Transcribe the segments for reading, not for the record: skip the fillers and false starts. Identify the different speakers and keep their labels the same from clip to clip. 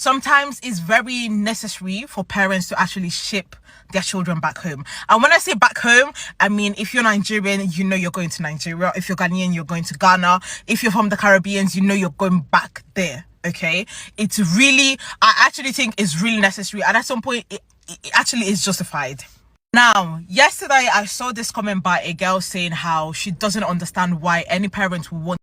Speaker 1: sometimes it's very necessary for parents to actually ship their children back home. And when I say back home, I mean, if you're Nigerian, you know you're going to Nigeria. If you're Ghanaian, you're going to Ghana. If you're from the Caribbean, you know you're going back there. Okay, it's really, I actually think it's really necessary, and at some point it actually is justified. Now, yesterday I saw this comment by a girl saying how she doesn't understand why any parent would want.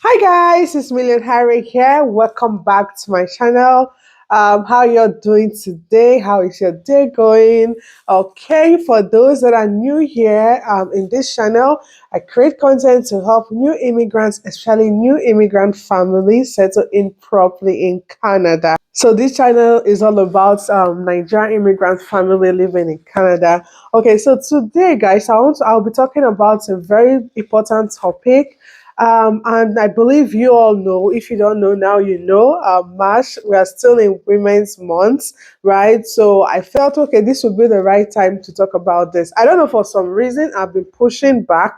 Speaker 2: Hi guys, it's Million Harry here. Welcome back to my channel. How you're doing today? How is your day going? Okay, for those that are new here in this channel, I create content to help new immigrants, especially new immigrant families, settle in properly in Canada. So this channel is all about Nigerian immigrant family living in Canada. Okay, so today, guys, I'll be talking about a very important topic. And I believe you all know, if you don't know now, you know, March, we are still in Women's Month, right? So I felt, okay, this would be the right time to talk about this. I don't know, for some reason, I've been pushing back,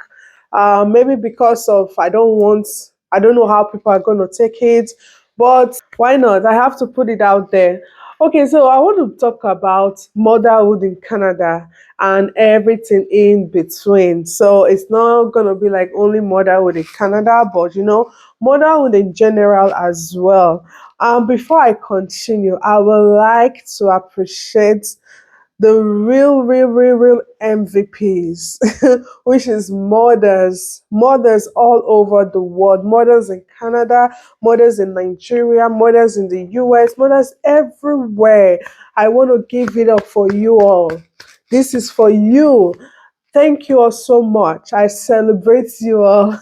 Speaker 2: maybe because of, I don't know how people are going to take it, but why not? I have to put it out there. Okay, so I want to talk about motherhood in Canada and everything in between. So it's not going to be like only motherhood in Canada, but motherhood in general as well. Before I continue, I would like to appreciate the real MVPs, which is mothers all over the world, mothers in Canada, mothers in Nigeria, mothers in the US, mothers everywhere. I want to give it up for you all. This is for you. Thank you all so much. I celebrate you all.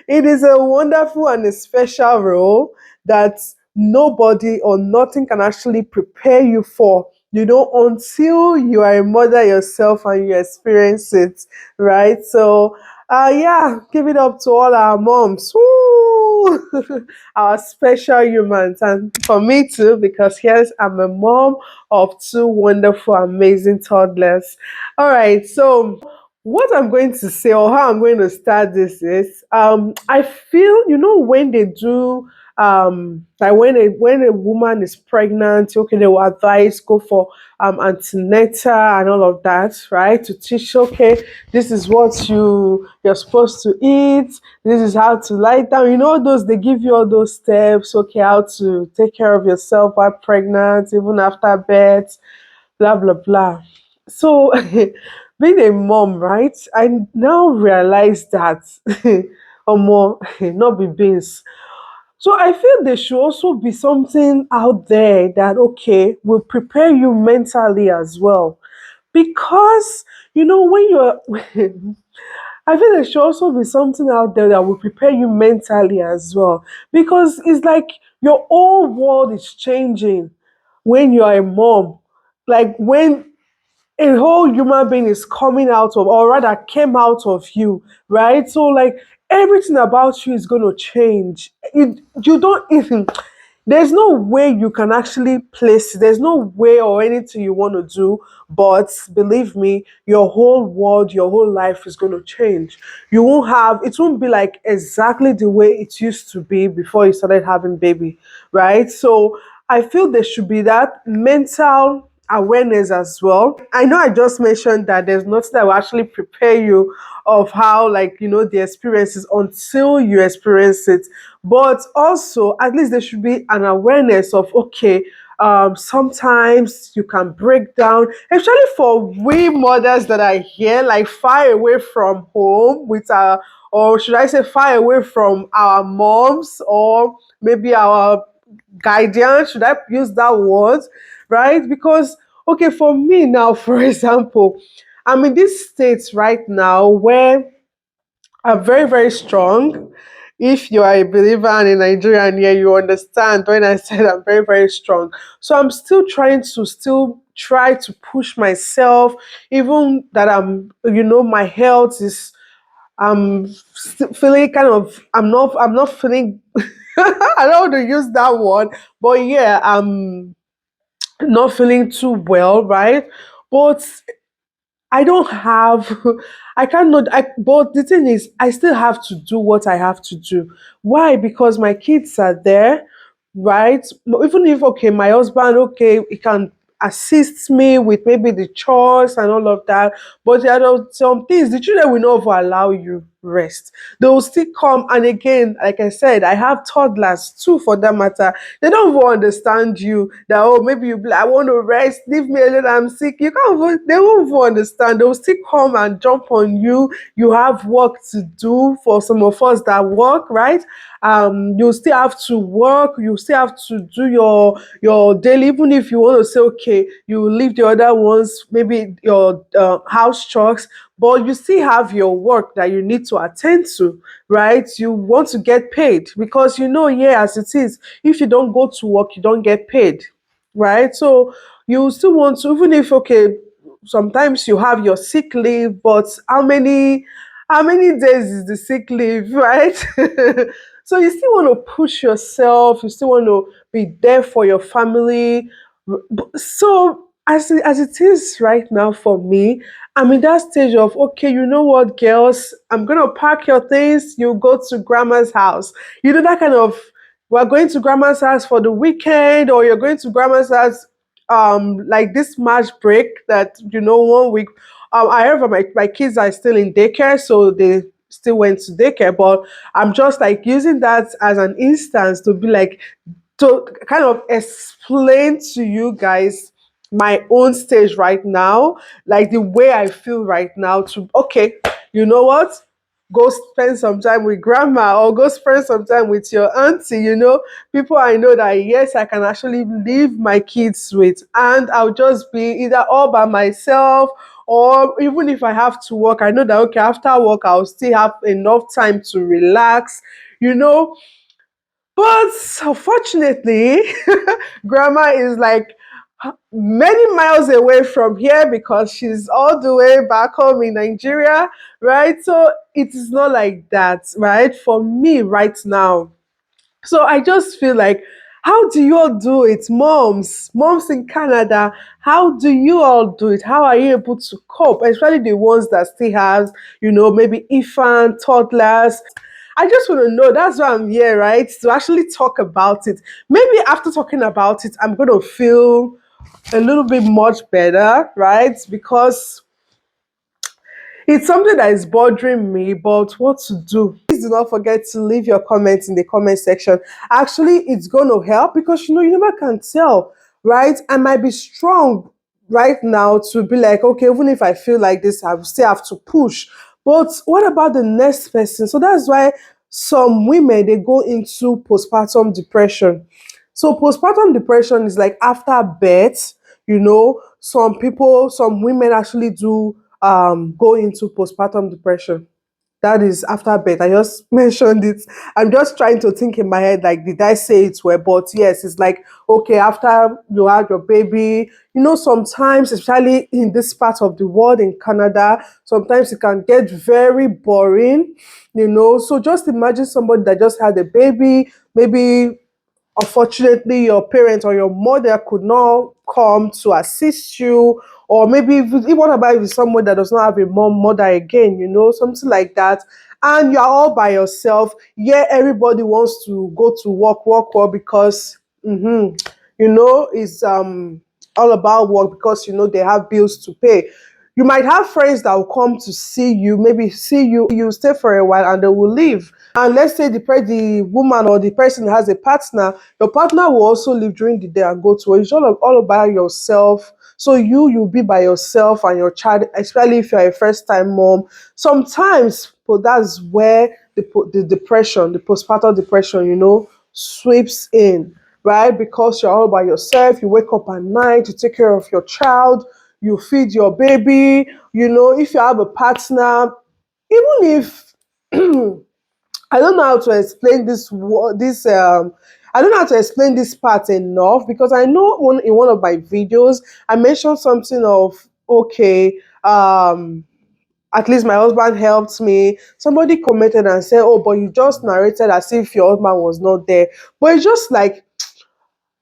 Speaker 2: It is a wonderful and a special role that nobody or nothing can actually prepare you for, until you are a mother yourself and you experience it, right? So, yeah, give it up to all our moms. Woo! Our special humans. And for me too, because yes, I'm a mom of two wonderful, amazing toddlers. All right, so what I'm going to say, or how I'm going to start this is, I feel, when they do, like when a woman is pregnant, okay, they will advise go for antenatal and all of that, right? To teach, okay, this is what you're supposed to eat, this is how to lie down, those, they give you all those steps, okay, how to take care of yourself while pregnant, even after birth, blah blah blah. So being a mom, right, I now realize that or more not be beans. So I feel there should also be something out there that, okay, will prepare you mentally as well. Because when you're I feel there should also be something out there that will prepare you mentally as well. Because it's like your whole world is changing when you are a mom. Like when a whole human being is coming out of, or rather came out of you, right? So like everything about you is going to change. You don't even, there's no way you can actually place it. There's no way or anything you want to do, but believe me, your whole world, your whole life is going to change. It won't be like exactly the way it used to be before you started having baby, right? So I feel there should be that mental awareness as well. I know I just mentioned that there's nothing that will actually prepare you of how, like, the experiences until you experience it. But also, at least there should be an awareness of, okay, sometimes you can break down, especially for we mothers that are here, like far away from home with our, or should I say, far away from our moms, or maybe our guardians, should I use that word, right? Because, okay, for me now, for example, I'm in this state right now where I'm very strong. If you are a believer and a Nigerian here, you understand when I said I'm very strong. So I'm still trying to still try to push myself, even that my health is, I'm still feeling kind of, I'm not feeling I don't want to use that word, but yeah, I'm not feeling too well, right? But I don't have, I cannot, but the thing is, I still have to do what I have to do. Why? Because my kids are there, right? Even if, okay, my husband, okay, he can assist me with maybe the chores and all of that, but there are some things the children will never allow you rest. They will still come, and again, like I said, I have toddlers too, for that matter. They don't even understand you that, oh, maybe you be like, I want to rest, leave me alone, I'm sick. You can't even, they won't even understand. They will still come and jump on you. You have work to do. For some of us that work, right? You still have to work, you still have to do your daily, even if you want to say, okay, you will leave the other ones, maybe your house chores, but you still have your work that you need to attend to, right? You want to get paid because yeah, as it is, if you don't go to work, you don't get paid, right? So you still want to, even if, okay, sometimes you have your sick leave, but how many days is the sick leave, right? So you still want to push yourself, you still want to be there for your family. So as it is right now for me, I'm in that stage of, okay, you know what, girls, I'm gonna pack your things, you go to grandma's house. That kind of, we're going to grandma's house for the weekend, or you're going to grandma's house like this March break, that 1 week. However, my kids are still in daycare, so they still went to daycare, but I'm just like using that as an instance to be like, to kind of explain to you guys my own stage right now, like the way I feel right now, to, okay, you know what? Go spend some time with grandma, or go spend some time with your auntie, people I know that, yes, I can actually leave my kids with, and I'll just be either all by myself, or even if I have to work, I know that, okay, after work, I'll still have enough time to relax, you know. But unfortunately, grandma is like many miles away from here because she's all the way back home in Nigeria, right? So it is not like that, right? For me right now. So I just feel like, how do you all do it, moms in Canada? How do you all do it? How are you able to cope, especially the ones that still have, maybe infant, toddlers? I just want to know. That's why I'm here, right? To actually talk about it. Maybe after talking about it, I'm going to feel a little bit much better, right? Because it's something that is bothering me, but what to do? Please do not forget to leave your comments in the comment section. Actually, it's going to help because you never can tell, right? I might be strong right now to be like, okay, even if I feel like this, I will still have to push. But what about the next person? So that's why some women, they go into postpartum depression. So postpartum depression is like after birth, some women actually do go into postpartum depression. That is after birth. I just mentioned it. I'm just trying to think in my head, like, did I say it well? But yes, it's like, okay, after you had your baby, sometimes, especially in this part of the world, in Canada, sometimes it can get very boring. So just imagine somebody that just had a baby, maybe unfortunately your parents or your mother could not come to assist you, or maybe if what about if it's someone that does not have a mother again, something like that, and you're all by yourself. Yeah, everybody wants to go to work because it's all about work, because they have bills to pay. You might have friends that will come to see you, maybe see you stay for a while, and they will leave. And let's say the woman or the person has a partner, your partner will also leave during the day and go to work. It's all about yourself. So you'll be by yourself and your child, especially if you're a first time mom. Sometimes, but that's where the depression, the postpartum depression, sweeps in, right? Because you're all by yourself. You wake up at night, you take care of your child, you feed your baby. If you have a partner, even if I don't know how to explain I don't know how to explain this part enough, because I know in one of my videos I mentioned something of, okay, at least my husband helped me. Somebody commented and said, oh, but you just narrated as if your husband was not there. But it's just like,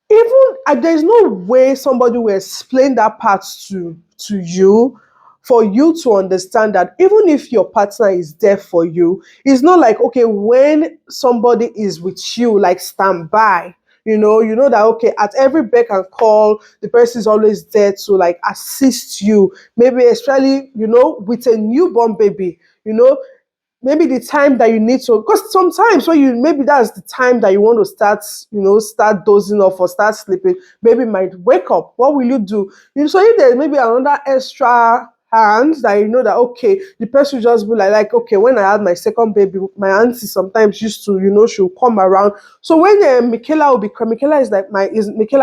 Speaker 2: even there's no way somebody will explain that part to you for you to understand that even if your partner is there for you, it's not like, okay, when somebody is with you, like stand by. You know that, okay, at every beck and call, the person is always there to like assist you. Maybe especially, with a newborn baby, maybe the time that you need to, because sometimes when you, maybe that's the time that you want to start dozing off or start sleeping, baby might wake up. What will you do? So if there's maybe another extra hand that you know that, okay, the person will just be like, okay, when I had my second baby, my auntie sometimes used to, she'll come around. So when Michaela will be crying, Michaela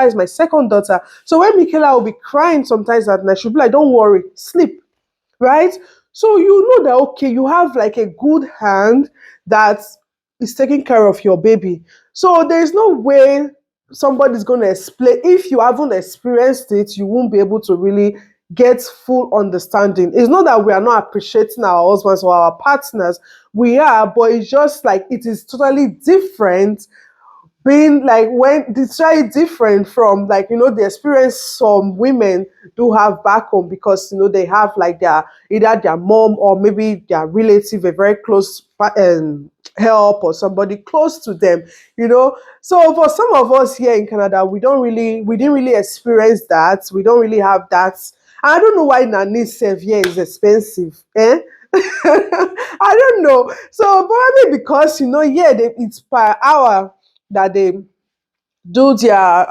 Speaker 2: is my second daughter. So when Michaela will be crying sometimes at night, she'll be like, don't worry, sleep, right? So you know that, okay, you have like a good hand that is taking care of your baby. So there's no way somebody's going to explain. If you haven't experienced it, you won't be able to really get full understanding. It's not that we are not appreciating our husbands or our partners. We are, but it's just like it is totally different being like, when it's very different from, like, the experience some women do have back home, because they have like either their mom or maybe their relative, a very close help, or somebody close to them. So for some of us here in Canada, we didn't really experience that. We don't really have that. I don't know why nanny self here is expensive, eh? I don't know. So probably because, yeah, it's per hour that they do their,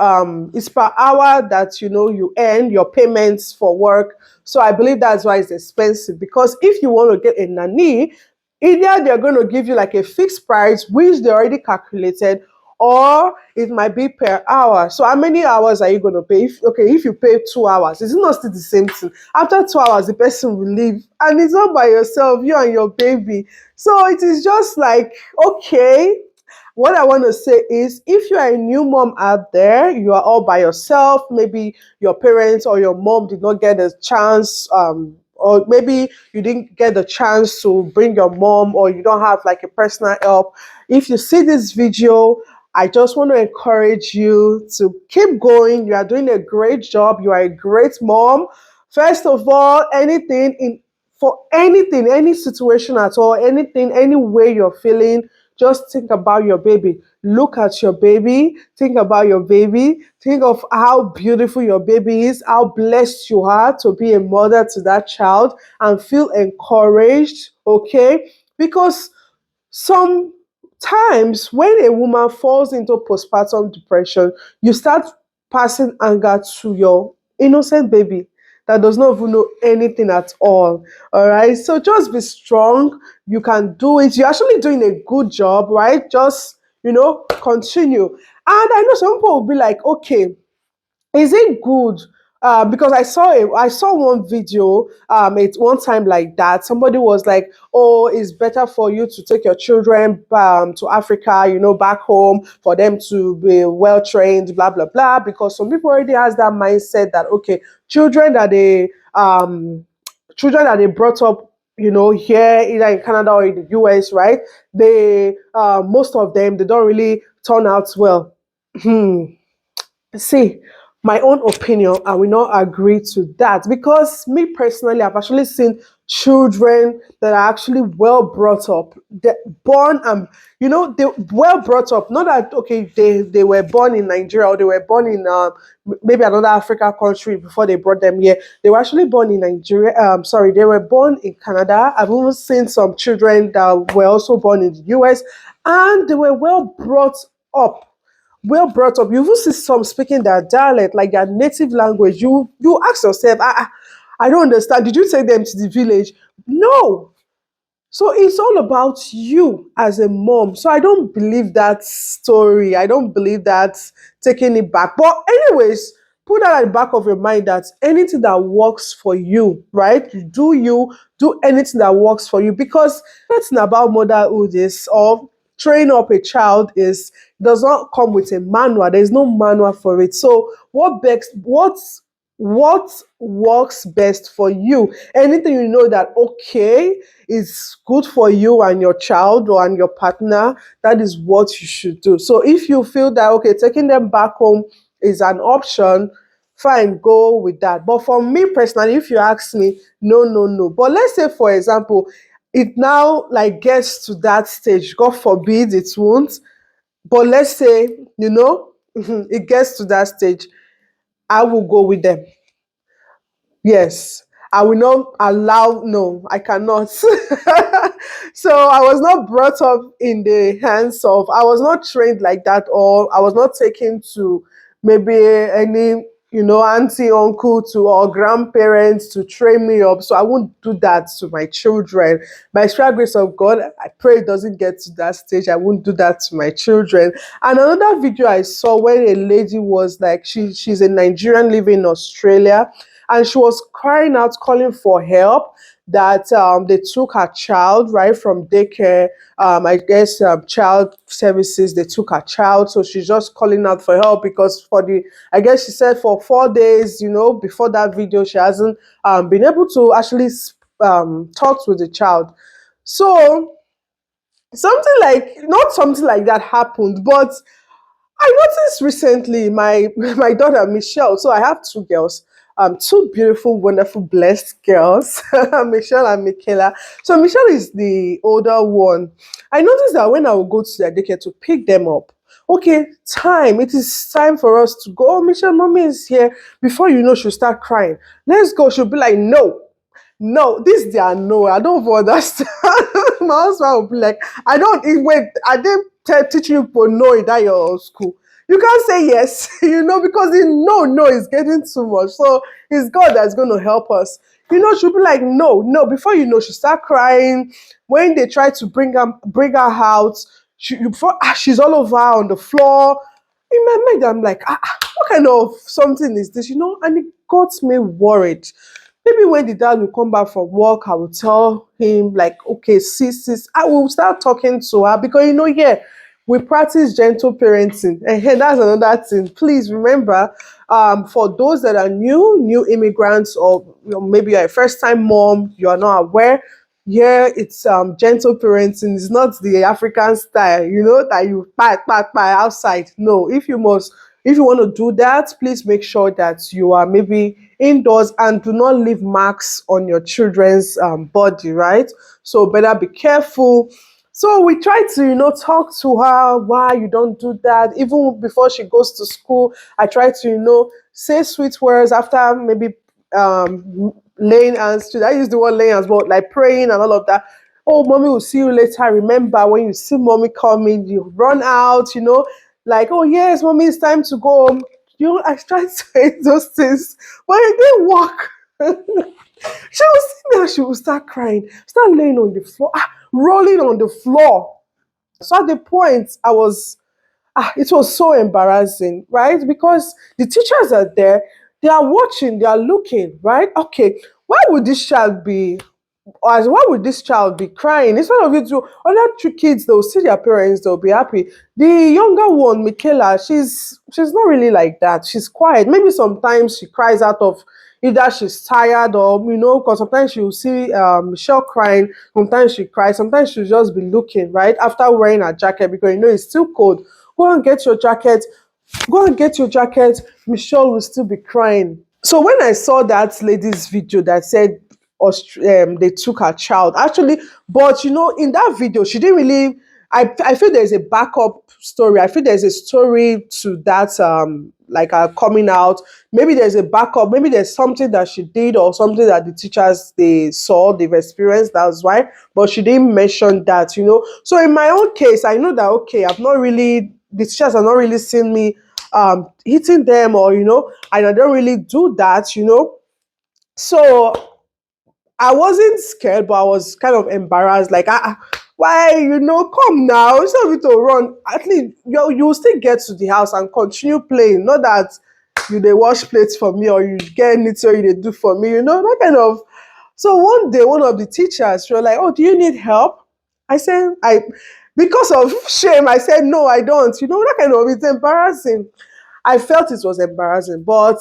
Speaker 2: it's per hour that you earn your payments for work. So I believe that's why it's expensive, because if you want to get a nanny, either they're going to give you like a fixed price which they already calculated, or it might be per hour. So how many hours are you going to pay? If you pay 2 hours, is it not still the same thing? After 2 hours, the person will leave, and it's not by yourself, you and your baby. So it is just like, okay, what I want to say is, if you are a new mom out there, you are all by yourself, maybe your parents or your mom did not get a chance, or maybe you didn't get the chance to bring your mom, or you don't have like a personal help. If you see this video, I just want to encourage you to keep going. You are doing a great job. You are a great mom. First of all, anything, any situation at all, anything, any way you're feeling, just think about your baby. Look at your baby. Think about your baby. Think of how beautiful your baby is, how blessed you are to be a mother to that child, and feel encouraged, okay? Because sometimes when a woman falls into postpartum depression, you start passing anger to your innocent baby that does not even know anything at all. All right. So just be strong. You can do it. You're actually doing a good job, right? Just, continue. And I know some people will be like, okay, is it good? Because I saw one video it's one time like that. Somebody was like, oh, it's better for you to take your children to Africa, back home, for them to be well trained, blah blah blah. Because some people already has that mindset that, okay, children that they brought up, here either in Canada or in the US, right? They most of them, they don't really turn out well. Hmm. See, my own opinion, I will not agree to that, because me personally, I've actually seen children that are actually well brought up. They're born and, they well brought up. Not that, okay, they were born in Nigeria, or they were born in maybe another Africa country before they brought them here. They were actually born in Nigeria. Sorry, they were born in Canada. I've even seen some children that were also born in the US, and they were well brought up. You will see some speaking their dialect, like their native language. You ask yourself, I don't understand. Did you take them to the village? No. So it's all about you as a mom. So I don't believe that story. I don't believe that taking it back. But anyways, put that at the back of your mind, that anything that works for you, right? Do anything that works for you, because nothing about motherhood is, or train up a child is, does not come with a manual. There's no manual for it. So what works best for you? Anything you know that, okay, is good for you and your child or and your partner, that is what you should do. So if you feel that, okay, taking them back home is an option, fine, go with that. But for me personally, if you ask me, no, no, no. But let's say, for example, it now like gets to that stage. God forbid it won't. But let's say, it gets to that stage, I will go with them. Yes, I will not allow, no, I cannot. So I was not brought up in the hands of, I was not trained like that, or I was not taken to maybe any, auntie, uncle to or grandparents to train me up. So I won't do that to my children. By sheer grace of God, I pray it doesn't get to that stage. I won't do that to my children. And another video I saw where a lady was like, she's a Nigerian living in Australia, and she was crying out, calling for help, that they took her child right from daycare. I guess child services, they took her child, so she's just calling out for help because I guess she said for 4 days, before that video, she hasn't been able to actually talk with the child. So something like, not something like that happened, but I noticed recently my my daughter Michelle. So I have two girls, two beautiful, wonderful, blessed girls, Michelle and Michaela. So Michelle is the older one. I noticed that when I would go to their daycare to pick them up, okay, it is time for us to go. Oh, Michelle, mommy is here. Before you know, she'll start crying. Let's go. She'll be like, no. No, this their no. I don't understand. My husband will be like, I don't wait. I didn't teach you for no in that your school. You can't say yes, because the no is getting too much. So it's God that's going to help us. She'll be like, no, no. Before you know, she'll start crying. When they try to bring her out, she's all over on the floor. In my mind, I'm like, what kind of something is this? And it got me worried. Maybe when the dad will come back from work, I will tell him, like, okay, sis, I will start talking to her because, yeah, we practice gentle parenting. And hey, that's another thing. Please remember, for those that are new immigrants, or maybe you're a first time mom, you are not aware. Yeah, it's gentle parenting. It's not the African style, that you pat outside. No, if you want to do that, please make sure that you are maybe indoors and do not leave marks on your children's body, right? So better be careful. So we try to, talk to her why you don't do that. Even before she goes to school, I try to, say sweet words after maybe laying hands. I use the word laying hands, but like praying and all of that. Oh, mommy will see you later. Remember, when you see mommy coming, you run out, like, oh yes, mommy, it's time to go home. I tried to say those things, but it didn't work. She will see me and she will start crying, start laying on the floor, rolling on the floor. So at the point, it was so embarrassing, right? Because the teachers are there, they are watching, they are looking, right? Okay, why would this child be as why would this child be crying? Instead of it to other two kids, they'll see their parents, they'll be happy. The younger one, Michaela, she's not really like that. She's quiet. Maybe sometimes she cries out of either she's tired or because sometimes she'll see Michelle crying, sometimes she cries, sometimes she'll just be looking, right? After wearing her jacket, because it's still cold. Go and get your jacket, go and get your jacket. Michelle will still be crying. So when I saw that lady's video that said they took her child, actually, but in that video, she didn't really. I feel there's a backup story. I feel there's a story to that, like coming out. Maybe there's a backup. Maybe there's something that she did or something that the teachers they saw, they've experienced. That's why. But she didn't mention that. So in my own case, I know that okay, the teachers have not really seen me hitting them, or and I don't really do that. So I wasn't scared, but I was kind of embarrassed. Like, why, come now. Instead of you to run, at least you still get to the house and continue playing. Not that they wash plates for me or you get anything or you they do for me, that kind of. So one day, one of the teachers, she was like, oh, do you need help? I said, because of shame, I said, no, I don't. That kind of, it's embarrassing. I felt it was embarrassing, but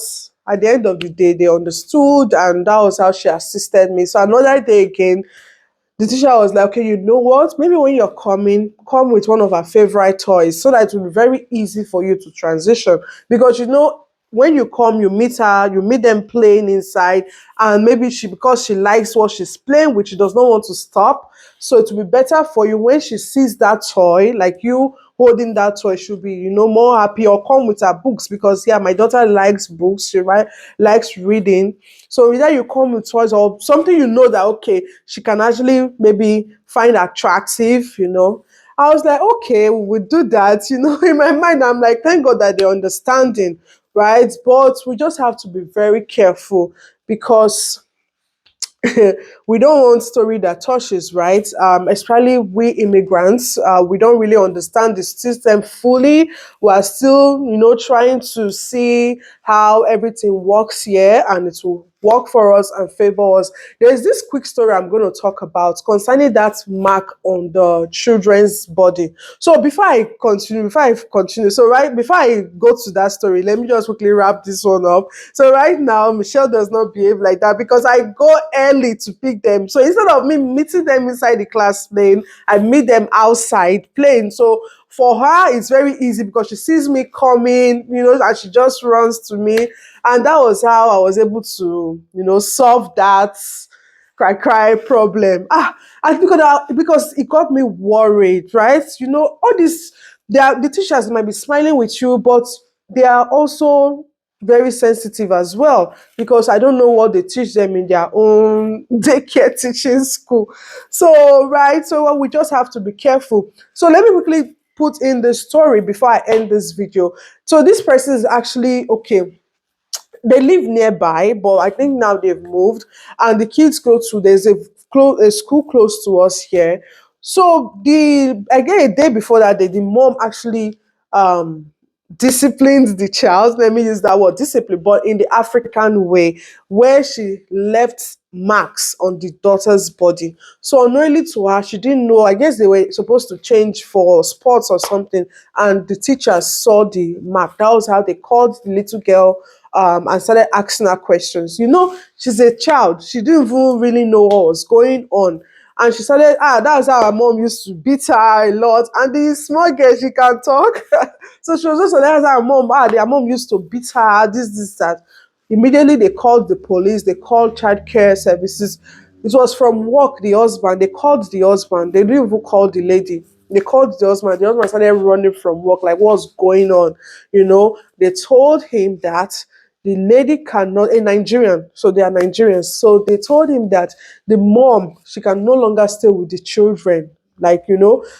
Speaker 2: at the end of the day, they understood, and that was how she assisted me. So another day again, the teacher was like, okay, you know what? Maybe when you're coming, come with one of our favorite toys so that it will be very easy for you to transition. Because when you come, you meet her, you meet them playing inside, and maybe because she likes what she's playing, which she does not want to stop. So it will be better for you when she sees that toy, like you holding that toy, she'll be, more happy, or come with her books, because yeah, my daughter likes books, likes reading. So either you come with toys or something, that okay, she can actually maybe find attractive. I was like, okay, we will do that. In my mind, I'm like, thank God that they're understanding, right? But we just have to be very careful, because we don't want story that touches, right? Especially we immigrants, we don't really understand the system fully. We are still, trying to see how everything works here, and it will work for us and favor us. There's this quick story I'm going to talk about concerning that mark on the children's body. So before I continue, so right before I go to that story, let me just quickly wrap this one up. So right now, Michelle does not behave like that, because I go early to pick them. So instead of me meeting them inside the class playing, I meet them outside playing. So for her, it's very easy, because she sees me coming, and she just runs to me. And that was how I was able to, solve that cry problem. And because it got me worried, right? All this, the teachers might be smiling with you, but they are also very sensitive as well, because I don't know what they teach them in their own daycare teaching school. So, right, so we just have to be careful. So let me quickly put in the story before I end this video. So this person is actually okay, they live nearby, but I think now they've moved, and the kids go to, there's a school close to us here. So again, a day before that day, the mom actually um disciplined the child. Let me use that word, discipline, but in the African way, where she left marks on the daughter's body. So unknowingly to her, she didn't know. I guess they were supposed to change for sports or something, and the teachers saw the mark. That was how they called the little girl, and started asking her questions. She's a child. She didn't even really know what was going on. And she started, that was how her mom used to beat her a lot. And the small girl, she can talk. So she was just, that's how her mom, their mom used to beat her, this, that. Immediately they called the police, they called child care services. It was from work, the husband. They called the husband. They didn't even call the lady. They called the husband. The husband started running from work, like, what's going on? They told him that the lady cannot, a Nigerian, so they are Nigerians. So they told him that the mom, she can no longer stay with the children.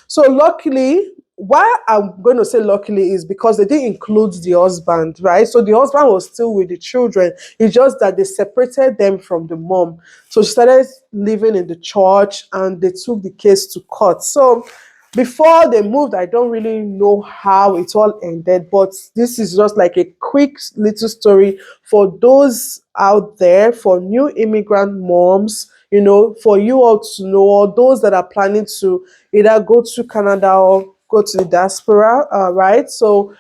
Speaker 2: So luckily, why I'm going to say luckily is because they didn't include the husband, right? So the husband was still with the children. It's just that they separated them from the mom. So she started living in the church, and they took the case to court. So before they moved, I don't really know how it all ended, but this is just like a quick little story for those out there, for new immigrant moms, for you all to know, or those that are planning to either go to Canada or go to the diaspora, right? So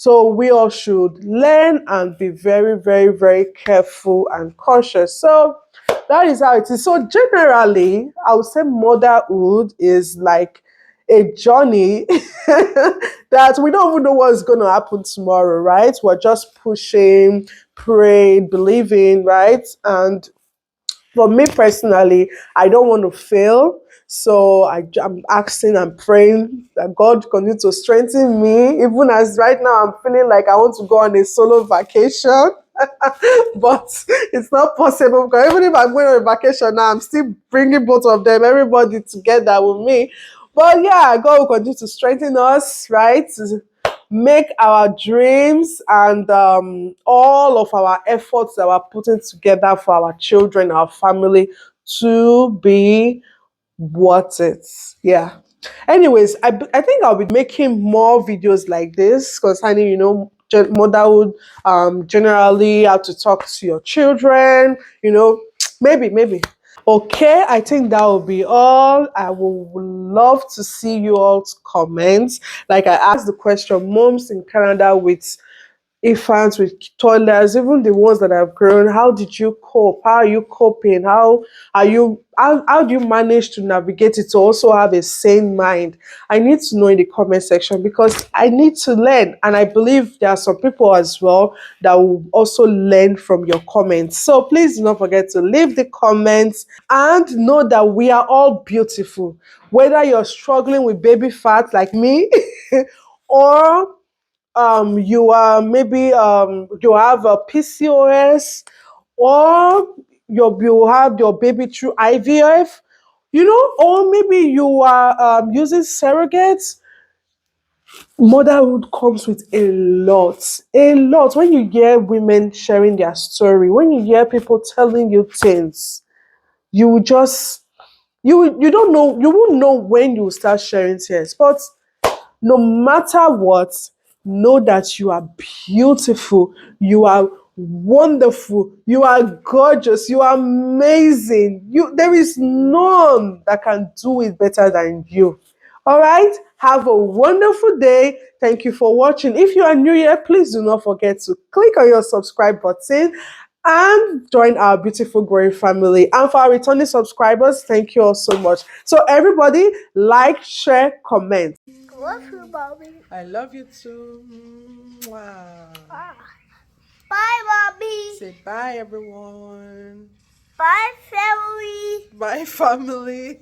Speaker 2: we all should learn and be very, very, very careful and cautious. So that is how it is. So generally, I would say motherhood is like a journey that we don't even know what's going to happen tomorrow, right? We're just pushing, praying, believing, right? And for me personally, I don't want to fail. So I'm asking and praying that God continue to strengthen me, even as right now I'm feeling like I want to go on a solo vacation. But it's not possible, because even if I'm going on a vacation now, I'm still bringing both of them, everybody together with me. But yeah, God will continue to strengthen us, right? To make our dreams and all of our efforts that we're putting together for our children, our family, to be worth it. Yeah. Anyways, I think I'll be making more videos like this concerning, motherhood, generally how to talk to your children, maybe. Okay, I think that will be all. I would love to see you all's comments. Like I asked the question, moms in Canada with infants, with toddlers, even the ones that have grown. How did you cope? How are you coping? How do you manage to navigate it to also have a sane mind? I need to know in the comment section because I need to learn. And I believe there are some people as well that will also learn from your comments. So please do not forget to leave the comments and know that we are all beautiful. Whether you're struggling with baby fat like me, or you are maybe you have a PCOS, or you have your baby through IVF, or maybe you are using surrogates. Motherhood comes with a lot. When you hear women sharing their story, when you hear people telling you things, you will just you don't know, you won't know when you will start sharing things. But no matter what, know that you are beautiful, you are wonderful, you are gorgeous, you are amazing. There is none that can do it better than you. All right, have a wonderful day. Thank you for watching. If you are new here, please do not forget to click on your subscribe button and join our beautiful growing family. And for our returning subscribers, thank you all so much. So everybody, like, share, comment.
Speaker 3: Love you, Mommy.
Speaker 2: I love you too. Mwah.
Speaker 3: Bye, Mommy.
Speaker 2: Say bye, everyone.
Speaker 3: Bye, family.
Speaker 2: Bye, family.